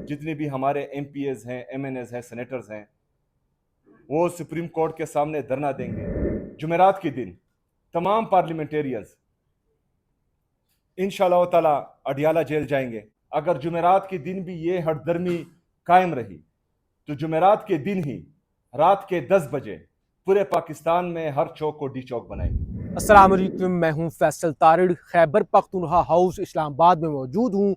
जितने भी हमारे एमपीएस हैं, एमएनएस हैं, सेनेटर्स हैं, वो सुप्रीम कोर्ट के सामने धरना देंगे। जुमेरात के दिन तमाम पार्लियामेंटेरियंस इंशाअल्लाह ताला अडियाला जेल जाएंगे। अगर जुमेरात के दिन भी ये हठधर्मी कायम रही तो जुमेरात के दिन ही रात के 10 बजे पूरे पाकिस्तान में हर चौक को डी चौक बनाएंगे। अस्सलाम वालेकुम, मैं हूं फैसल तारिड़। खैबर पख्तूनख्वा हाउस इस्लामाबाद में मौजूद हूं।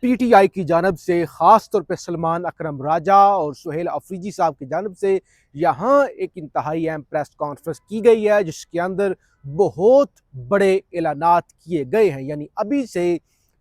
पीटीआई की जानब से ख़ास तौर पर सलमान अकरम राजा और सुहेल अफरीदी साहब की जानब से यहाँ एक इंतहाई अहम प्रेस कॉन्फ्रेंस की गई है, जिसके अंदर बहुत बड़े ऐलानात किए गए हैं। यानी अभी से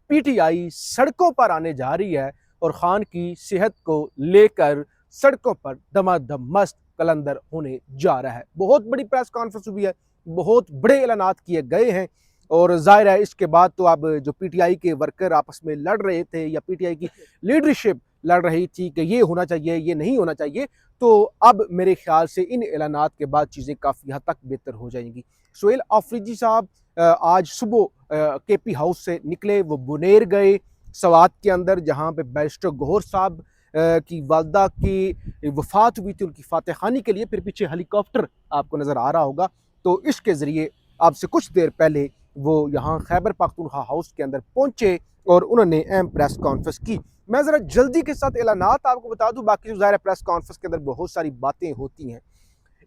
पीटीआई सड़कों पर आने जा रही है और खान की सेहत को लेकर सड़कों पर दमादम मस्त कलंदर होने जा रहा है। बहुत बड़ी प्रेस कॉन्फ्रेंस हुई है, बहुत बड़े ऐलानात किए गए हैं और जाहिर है इसके बाद तो अब जो पीटीआई के वर्कर आपस में लड़ रहे थे या पीटीआई की लीडरशिप लड़ रही थी कि ये होना चाहिए, ये नहीं होना चाहिए, तो अब मेरे ख्याल से इन ऐलानात के बाद चीज़ें काफ़ी हद तक बेहतर हो जाएंगी। सुहेल अफरीदी साहब आज सुबह केपी हाउस से निकले, वो बुनेर गए सवात के अंदर, जहाँ पे बैरिस्टर गौहर साहब की वालदा की वफ़ात हुई थी, उनकी फातह खानी के लिए। फिर पीछे हेलीकॉप्टर आपको नज़र आ रहा होगा, तो इसके ज़रिए आपसे कुछ देर पहले वो यहाँ खैबर पख्तूनख्वा हाउस के अंदर पहुँचे और उन्होंने अहम प्रेस कॉन्फ्रेंस की। मैं ज़रा जल्दी के साथ ऐलानात आपको बता दूँ, बाकी जो ज़ाहिर प्रेस कॉन्फ्रेंस के अंदर बहुत सारी बातें होती हैं।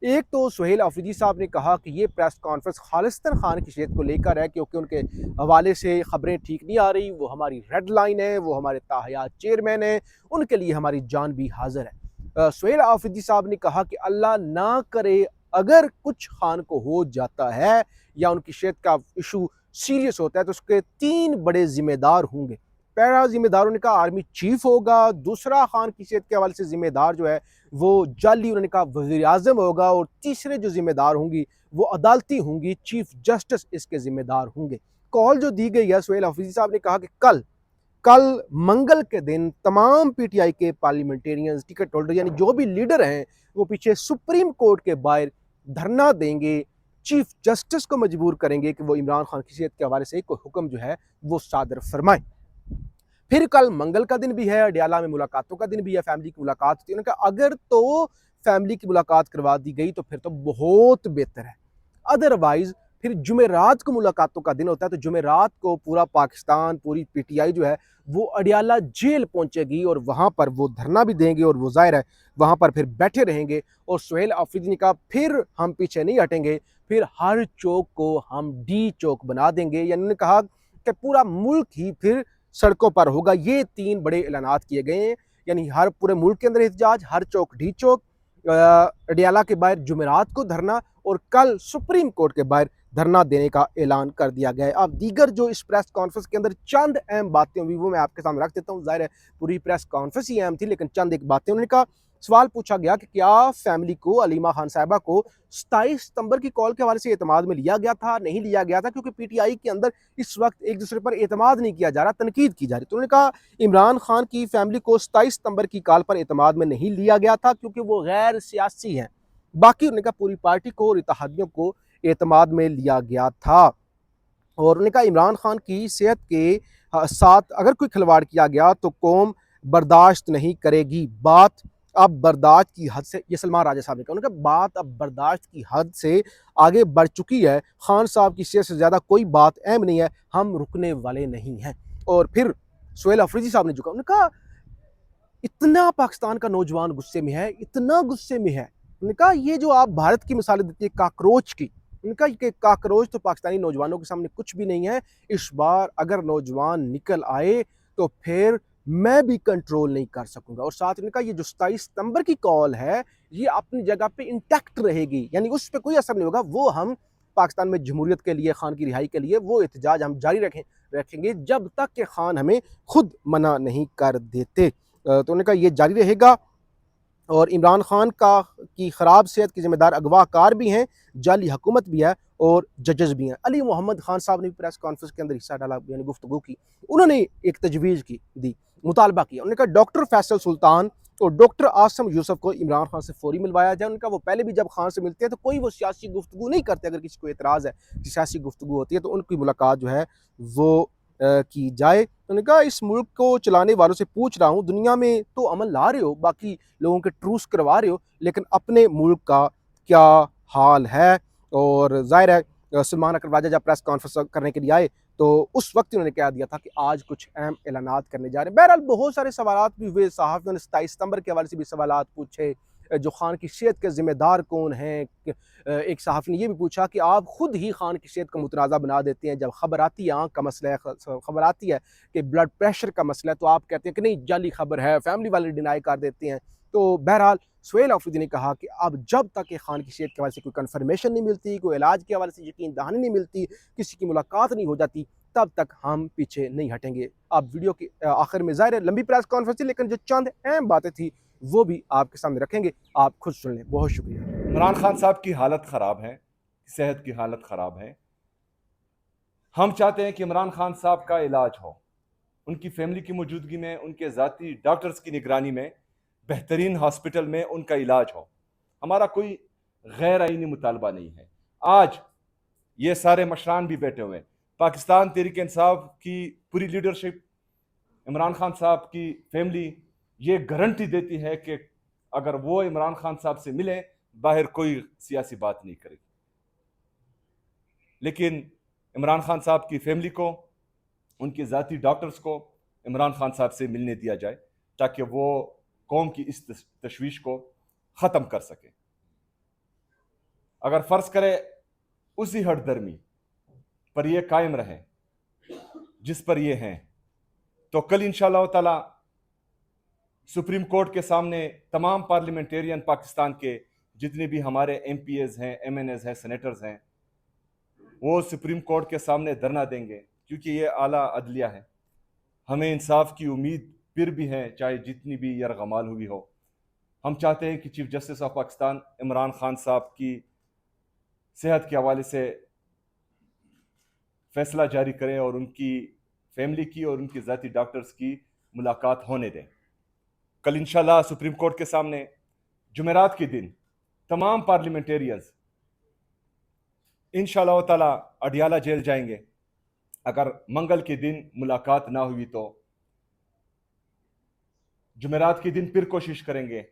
एक तो सुहेल अफरीदी साहब ने कहा कि ये प्रेस कॉन्फ्रेंस खालिस्तान खान की सेहत को लेकर है, क्योंकि उनके हवाले से खबरें ठीक नहीं आ रही। वो हमारी रेड लाइन है, वो हमारे ताहयात चेयरमैन है, उनके लिए हमारी जान भी हाजिर है। सुहेल अफरीदी साहब ने कहा कि अल्लाह ना करे अगर कुछ खान को हो जाता है या उनकी सेहत का इशू सीरियस होता है तो उसके 3 बड़े जिम्मेदार होंगे। पहला जिम्मेदार उन्होंने कहा आर्मी चीफ होगा, दूसरा खान की सेहत के हवाले से जिम्मेदार जो है वो जाली उन्होंने कहा वज़ीर आज़म होगा, और तीसरे जो जिम्मेदार होंगी वो अदालती होंगी, चीफ जस्टिस इसके जिम्मेदार होंगे। कॉल जो दी गई है, सुहेल अफरीदी साहब ने कहा कि कल मंगल के दिन तमाम पीटीआई के पार्लियामेंटेरियंस, टिकट होल्डर यानी जो भी लीडर हैं, वो पीछे सुप्रीम कोर्ट के बाहर धरना देंगे, चीफ जस्टिस को मजबूर करेंगे कि वो इमरान खान की सेहत के हवाले से कोई हुक्म जो है वो सादर फरमाएं। फिर कल मंगल का दिन भी है, अडियाला में मुलाकातों का दिन भी है, फैमिली की मुलाकात होती है। उन्होंने कहा अगर तो फैमिली की मुलाकात करवा दी गई तो फिर तो बहुत बेहतर है, अदरवाइज फिर जुमेरात को मुलाकातों का दिन होता है, तो जुमेरात को पूरा पाकिस्तान, पूरी पीटीआई जो है वो अडियाला जेल पहुंचेगी और वहां पर वो धरना भी देंगे और वो जाहिर है वहां पर फिर बैठे रहेंगे। और सुहेल अफरीदी ने कहा फिर हम पीछे नहीं हटेंगे, फिर हर चौक को हम डी चौक बना देंगे। यानी उन्होंने कहा कि पूरा मुल्क ही फिर सड़कों पर होगा। ये 3 बड़े ऐलानात किए गए हैं, यानी हर पूरे मुल्क के अंदर एहतजाज, हर चौक डी चौक, अडियाला के बाहर जुमेरात को धरना और कल सुप्रीम कोर्ट के बाहर धरना देने का ऐलान कर दिया गया है। अब दीगर जो इस प्रेस कॉन्फ्रेंस के अंदर चंद अहम बातें हुई वो मैं आपके सामने रख देता हूँ। जाहिर है पूरी प्रेस कॉन्फ्रेंस ही अहम थी, लेकिन चंद एक बातें। उन्होंने कहा, सवाल पूछा गया कि क्या फैमिली को, अलीमा खान साहिबा को 27 सितंबर की कॉल के हवाले से एतमाद में लिया गया था, नहीं लिया गया था, क्योंकि पीटीआई के अंदर इस वक्त एक दूसरे पर एतमाद नहीं किया जा रहा, तनकीद की जा रही। तो उन्होंने कहा इमरान खान की फैमिली को 27 सितंबर की कॉल पर एतमाद में नहीं लिया गया था क्योंकि वो गैर सियासी हैं। बाकी उन्होंने कहा पूरी पार्टी को और इत्तेहादियों को एतमाद में लिया गया था। और उन्होंने कहा इमरान खान की सेहत के साथ अगर कोई खिलवाड़ किया गया तो कौम बर्दाश्त नहीं करेगी। बात अब बर्दाश्त की हद से, ये सलमान राजा साहब ने कहा, उन्होंने कहा बात अब बर्दाश्त की हद से आगे बढ़ चुकी है। खान साहब की सेहत से ज़्यादा कोई बात अहम नहीं है, हम रुकने वाले नहीं हैं। और फिर सुहेल अफरीदी साहब ने झुका, उन्होंने कहा इतना पाकिस्तान का नौजवान गुस्से में है, इतना गुस्से में है। उन्होंने कहा ये जो आप भारत की मिसालें देती है काकरोच की, उनका ये काकरोच तो पाकिस्तानी नौजवानों के सामने कुछ भी नहीं है। इस बार अगर नौजवान निकल आए तो फिर मैं भी कंट्रोल नहीं कर सकूंगा। और साथ उन्होंने कहा ये जो 27 सितंबर की कॉल है ये अपनी जगह पे इंटैक्ट रहेगी, यानी उस पर कोई असर नहीं होगा। वो हम पाकिस्तान में जमहूरियत के लिए, खान की रिहाई के लिए वो एहतजाज हम जारी रखेंगे जब तक कि खान हमें खुद मना नहीं कर देते। तो उन्होंने कहा ये जारी रहेगा। और इमरान खान की ख़राब सेहत की जिम्मेदार अगवाकार भी हैं, जाली हुकूमत भी है और जजेस भी हैं। अली मोहम्मद खान साहब ने भी प्रेस कॉन्फ्रेंस के अंदर हिस्सा डाला, यानी गुफ्तगू की। उन्होंने एक तजवीज़ की दी, मुतालबा किया। उन्होंने कहा डॉक्टर फैसल सुल्तान और डॉक्टर आसम यूसुफ को इमरान खान से फौरी मिलवाया जाए। उनका वो पहले भी जब खान से मिलते हैं तो कोई वो सियासी गुफ्तगू नहीं करते, अगर किसी को एतराज़ है कि सियासी गुफ्तगू होती है तो उनकी मुलाकात जो है वो की जाए। उन्होंने कहा इस मुल्क को चलाने वालों से पूछ रहा हूँ, दुनिया में तो अमन ला रहे हो, बाकी लोगों के ट्रूस करवा रहे हो, लेकिन अपने मुल्क का क्या हाल है? और ज़ाहिर है सलमान अकरम राजा जब प्रेस कॉन्फ्रेंस करने के लिए आए तो उस वक्त उन्होंने कह दिया था कि आज कुछ अहम ऐलानात करने जा रहे हैं। बहरहाल बहुत सारे सवालात भी हुए, सहाफ़ियों ने 27 सितंबर के हवाले से भी सवालात पूछे, जो खान की सेहत के ज़िम्मेदार कौन हैं? एक सहाफ़ी ने ये भी पूछा कि आप खुद ही खान की सेहत को मुतनाज़ा बना देते हैं, जब खबर आती है आँख का मसला है, खबर आती है कि ब्लड प्रेशर का मसला है, तो आप कहते हैं कि नहीं जाली खबर है, फैमिली वाले डिनाई कर देते हैं। तो बहरहाल सुहेल अफरीदी ने कहा कि अब जब तक कि खान की सेहत के हवाले से कोई कन्फर्मेशन नहीं मिलती, कोई इलाज के हवाले से यकीन दहानी नहीं मिलती, किसी की मुलाकात नहीं हो जाती, तब तक हम पीछे नहीं हटेंगे। आप वीडियो के आखिर में ज़ाहिर है लंबी प्रेस कॉन्फ्रेंस थी, लेकिन जो चंद अहम बातें थी वो भी आपके सामने रखेंगे, आप खुद सुन लें। बहुत शुक्रिया। इमरान खान साहब की हालत ख़राब है, सेहत की हालत ख़राब है। हम चाहते हैं कि इमरान खान साहब का इलाज हो, उनकी फैमिली की मौजूदगी में, उनके ज़ाती डॉक्टर्स की निगरानी में, बेहतरीन हॉस्पिटल में उनका इलाज हो। हमारा कोई गैर आईनी मुतालबा नहीं है। आज ये सारे मशरान भी बैठे हुए हैं, पाकिस्तान तहरीक इंसाफ की पूरी लीडरशिप, इमरान खान साहब की फैमिली ये गारंटी देती है कि अगर वो इमरान खान साहब से मिले, बाहर कोई सियासी बात नहीं करेगी। लेकिन इमरान खान साहब की फैमिली को, उनके ज़ाती डॉक्टर्स को इमरान खान साहब से मिलने दिया जाए, ताकि वो कौम की इस तशवीश को ख़त्म कर सके। अगर फ़र्ज़ करे उसी हठधर्मी पर ये कायम रहे जिस पर ये हैं, तो कल इंशाअल्लाह ताला सुप्रीम कोर्ट के सामने तमाम पार्लियामेंटेरियन पाकिस्तान के जितने भी हमारे MPs हैं, MNAs हैं, सेनेटर्स हैं, वो सुप्रीम कोर्ट के सामने धरना देंगे, क्योंकि ये आला अदलिया है। हमें इंसाफ की उम्मीद फिर भी है, चाहे जितनी भी यरगमाल हुई हो। हम चाहते हैं कि chief justice of Pakistan Imran Khan साहब की सेहत के हवाले से फैसला जारी करें और उनकी फैमिली की और उनकी ज़ाती डॉक्टर्स की मुलाकात होने दें। कल इंशाल्लाह सुप्रीम कोर्ट के सामने जुमेरात के दिन तमाम पार्लियामेंटेरियंस इंशाल्लाह ताला अडियाला जेल जाएंगे। अगर मंगल के दिन मुलाकात ना हुई तो जुमेरात के दिन फिर कोशिश करेंगे।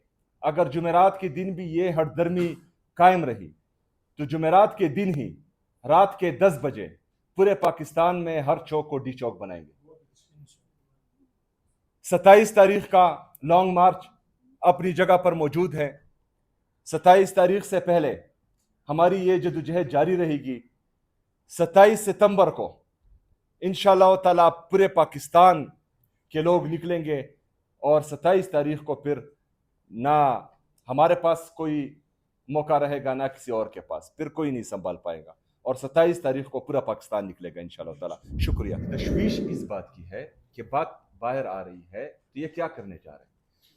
अगर जुमेरात के दिन भी ये हठधर्मी कायम रही तो जुमेरात के दिन ही रात के 10 बजे पूरे पाकिस्तान में हर चौक को डी चौक बनाएंगे। 27 तारीख का लॉन्ग मार्च अपनी जगह पर मौजूद है। 27 तारीख से पहले हमारी ये जदोजहद जारी रहेगी। 27 सितंबर को इंशाअल्लाह ताला पूरे पाकिस्तान के लोग निकलेंगे और 27 तारीख को फिर ना हमारे पास कोई मौका रहेगा, ना किसी और के पास, फिर कोई नहीं संभाल पाएगा। और 27 तारीख को पूरा पाकिस्तान निकलेगा इंशाअल्लाह ताला। शुक्रिया। तशवीश इस बात की है कि बात बाहर आ रही है तो ये क्या करने जा रहे हैं।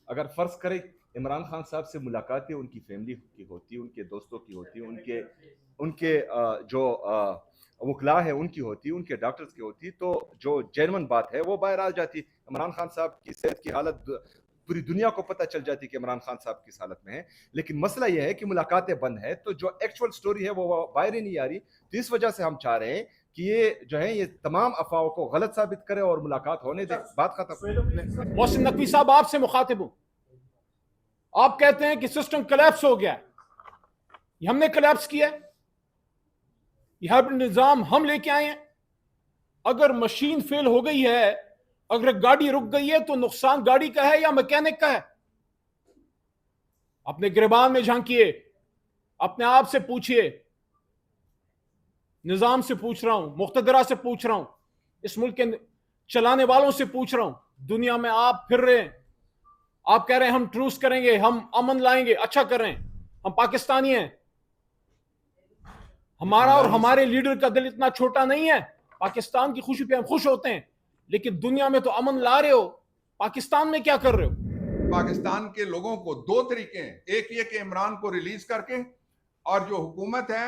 अगर फ़र्ज़ करें इमरान खान साहब से मुलाकातें उनकी फैमिली की होती, उनके दोस्तों की होती, उनके जो वकला है उनकी होती, उनके डॉक्टर्स की होती, तो जो जेन्युइन बात है वो बाहर आ जाती। इमरान खान साहब की सेहत की हालत पूरी दुनिया को पता चल जाती कि इमरान खान साहब किस हालत में है। लेकिन मसला यह है कि मुलाकातें बंद है, तो जो एक्चुअल स्टोरी है वो बाहर ही नहीं आ रही। तो इस वजह से हम चाह रहे हैं कि ये जो है ये तमाम अफवाहों को गलत साबित करे और मुलाकात होने दे, बात खत्म। मोहसिन नकवी साहब, आपसे मुखातिब हूं। आप कहते हैं कि सिस्टम कोलैप्स हो गया, ये हमने कोलैप्स किया, यह निजाम हम लेके आए हैं। अगर मशीन फेल हो गई है, अगर गाड़ी रुक गई है, तो नुकसान गाड़ी का है या मैकेनिक का है? अपने गिरबान में झांकिए, अपने आप से पूछिए। निजाम से पूछ रहा हूं, मुख्तदरा से पूछ रहा हूं, इस मुल्क के चलाने वालों से पूछ रहा हूं। दुनिया में आप फिर रहे हैं, आप कह रहे हैं हम ट्रूस करेंगे, हम अमन लाएंगे, अच्छा कर रहे हैं। हम पाकिस्तानी हैं, हमारा और हमारे लीडर का दिल इतना छोटा नहीं है। पाकिस्तान की खुशी पे हम खुश होते हैं, लेकिन दुनिया में तो अमन ला रहे हो, पाकिस्तान में क्या कर रहे हो? पाकिस्तान के लोगों को दो तरीके हैं, एक ये कि इमरान को रिलीज करके, और जो हुकूमत है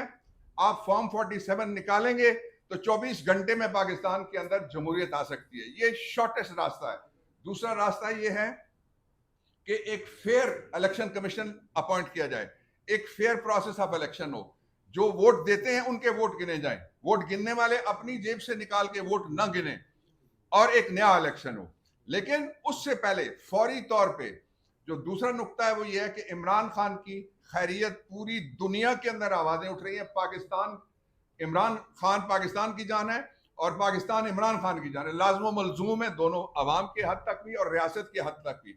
आप फॉर्म 47 निकालेंगे तो 24 घंटे में पाकिस्तान के अंदर जमहूरियत आ सकती है। ये शॉर्टेस्ट रास्ता है। दूसरा रास्ता ये है कि एक फेयर इलेक्शन कमीशन अपॉइंट किया जाए, एक फेयर प्रोसेस ऑफ इलेक्शन हो, जो वोट देते हैं उनके वोट गिने जाएं, वोट गिनने वाले अपनी जेब से निकाल के वोट न गिने। और एक नया इलेक्शन हो। लेकिन उससे पहले फौरी तौर पे जो दूसरा नुक्ता है वो ये है कि इमरान खान की खैरियत पूरी दुनिया के अंदर आवाजें उठ रही हैं। पाकिस्तान, इमरान खान पाकिस्तान की जान है और पाकिस्तान इमरान खान की जान है। लाज़िम व मलज़ूम है दोनों अवाम के हद तक भी और रियासत के हद तक भी।